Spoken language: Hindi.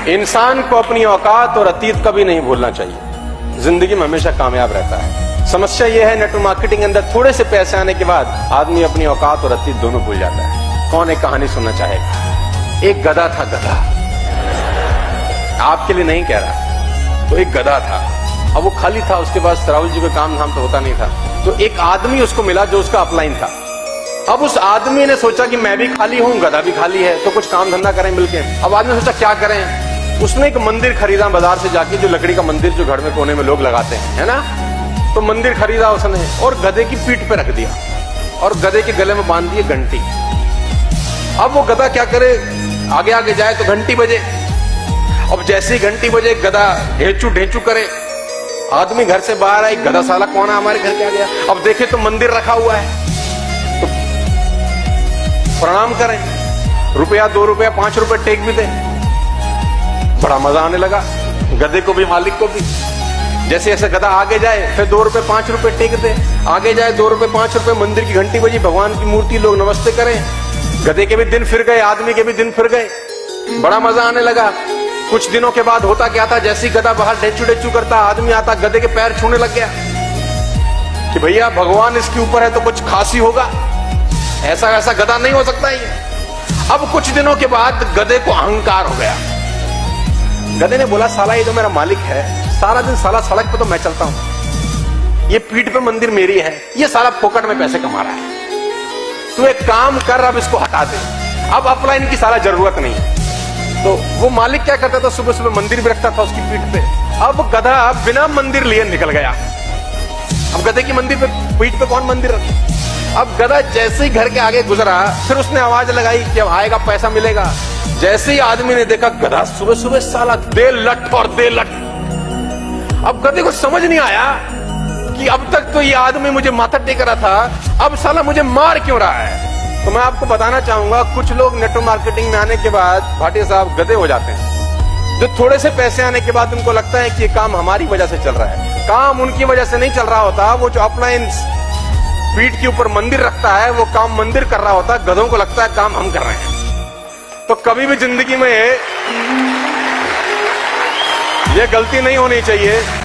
इंसान को अपनी औकात और अतीत कभी नहीं भूलना चाहिए, जिंदगी में हमेशा कामयाब रहता है। समस्या यह है नेटवर्क मार्केटिंग के अंदर थोड़े से पैसे आने के बाद आदमी अपनी औकात और अतीत दोनों भूल जाता है। कौन एक कहानी सुनना चाहेगा? एक गधा था, गधा, आपके लिए नहीं कह रहा, तो एक गधा था। अब वो खाली था, उसके पास राहुल जी का काम धाम तो होता नहीं था, तो एक आदमी उसको मिला जो उसका अपलाइन था। अब उस आदमी ने सोचा कि मैं भी खाली हूं, गधा भी खाली है, तो कुछ काम धंधा करें मिलके। अब आदमी ने सोचा क्या करें। उसने एक मंदिर खरीदा बाजार से जाके, जो लकड़ी का मंदिर जो घर में कोने में लोग लगाते हैं, है ना। तो मंदिर खरीदा उसने और गधे की पीठ पे रख दिया और गधे के गले में बांध दिए घंटी। अब वो गधा क्या करे, आगे आगे जाए तो घंटी बजे। अब जैसी घंटी बजे गधा ढेंचू ढेंचू करे, आदमी घर से बाहर आई, गधा साला कौन है हमारे घर के आ गया। अब देखे तो मंदिर रखा हुआ है, तो प्रणाम करें, रुपया 2 रुपया 5 रुपए टेक भी दे। बड़ा मजा आने लगा गधे को भी मालिक को भी। जैसे ऐसे गधा आगे जाए फिर 2 रुपए 5 रुपए टेक दे, आगे जाए 2 रुपए 5 रुपए, मंदिर की घंटी बजी, भगवान की मूर्ति, लोग नमस्ते करें। गधे के भी दिन फिर गए, आदमी के भी दिन फिर गए, बड़ा मजा आने लगा। कुछ दिनों के बाद होता क्या था, जैसी गधा बाहर ढेचू ढेचू करता, आदमी आता गधे के पैर छूने लग गया कि भैया भगवान इसके ऊपर है तो कुछ खास ही होगा, ऐसा ऐसा गधा नहीं हो सकता ये। अब कुछ दिनों के बाद गधे को अहंकार हो गया। गधे ने बोला साला ये जो मेरा मालिक है, सारा दिन साला सड़क पे तो मैं चलता हूं, ये पीठ पे मंदिर मेरी है, ये साला फोकट में पैसे कमा रहा है, तू एक काम कर, अब इसको हटा दे, अब अपलाइन की साला जरूरत नहीं है। तो वो मालिक क्या करता था, सुबह सुबह मंदिर भी रखता था उसकी पीठ पे। अब गधा बिना मंदिर लिए निकल गया। अब गधे की मंदिर पे पीठ पे कौन मंदिर रखे। अब गधा जैसे ही घर के आगे गुजरा, फिर उसने आवाज लगाई कि अब आएगा पैसा मिलेगा। जैसे ही आदमी ने देखा गधा सुबह सुबह साला दे लठ और दे लठ। अब गधे को समझ नहीं आया कि अब तक तो ये आदमी मुझे माथा टेक रहा था, अब साला मुझे मार क्यों रहा है। तो मैं आपको बताना चाहूंगा, कुछ लोग नेटवर्क मार्केटिंग में आने के बाद भाटिया साहब गधे हो जाते हैं। जो थोड़े से पैसे आने के बाद उनको लगता है कि ये काम हमारी वजह से चल रहा है। काम उनकी वजह से नहीं चल रहा होता, वो जो अपलाइन पीठ के ऊपर मंदिर रखता है वो काम मंदिर कर रहा होता है, गधों को लगता है काम हम कर रहे हैं। तो कभी भी जिंदगी में ये गलती नहीं होनी चाहिए।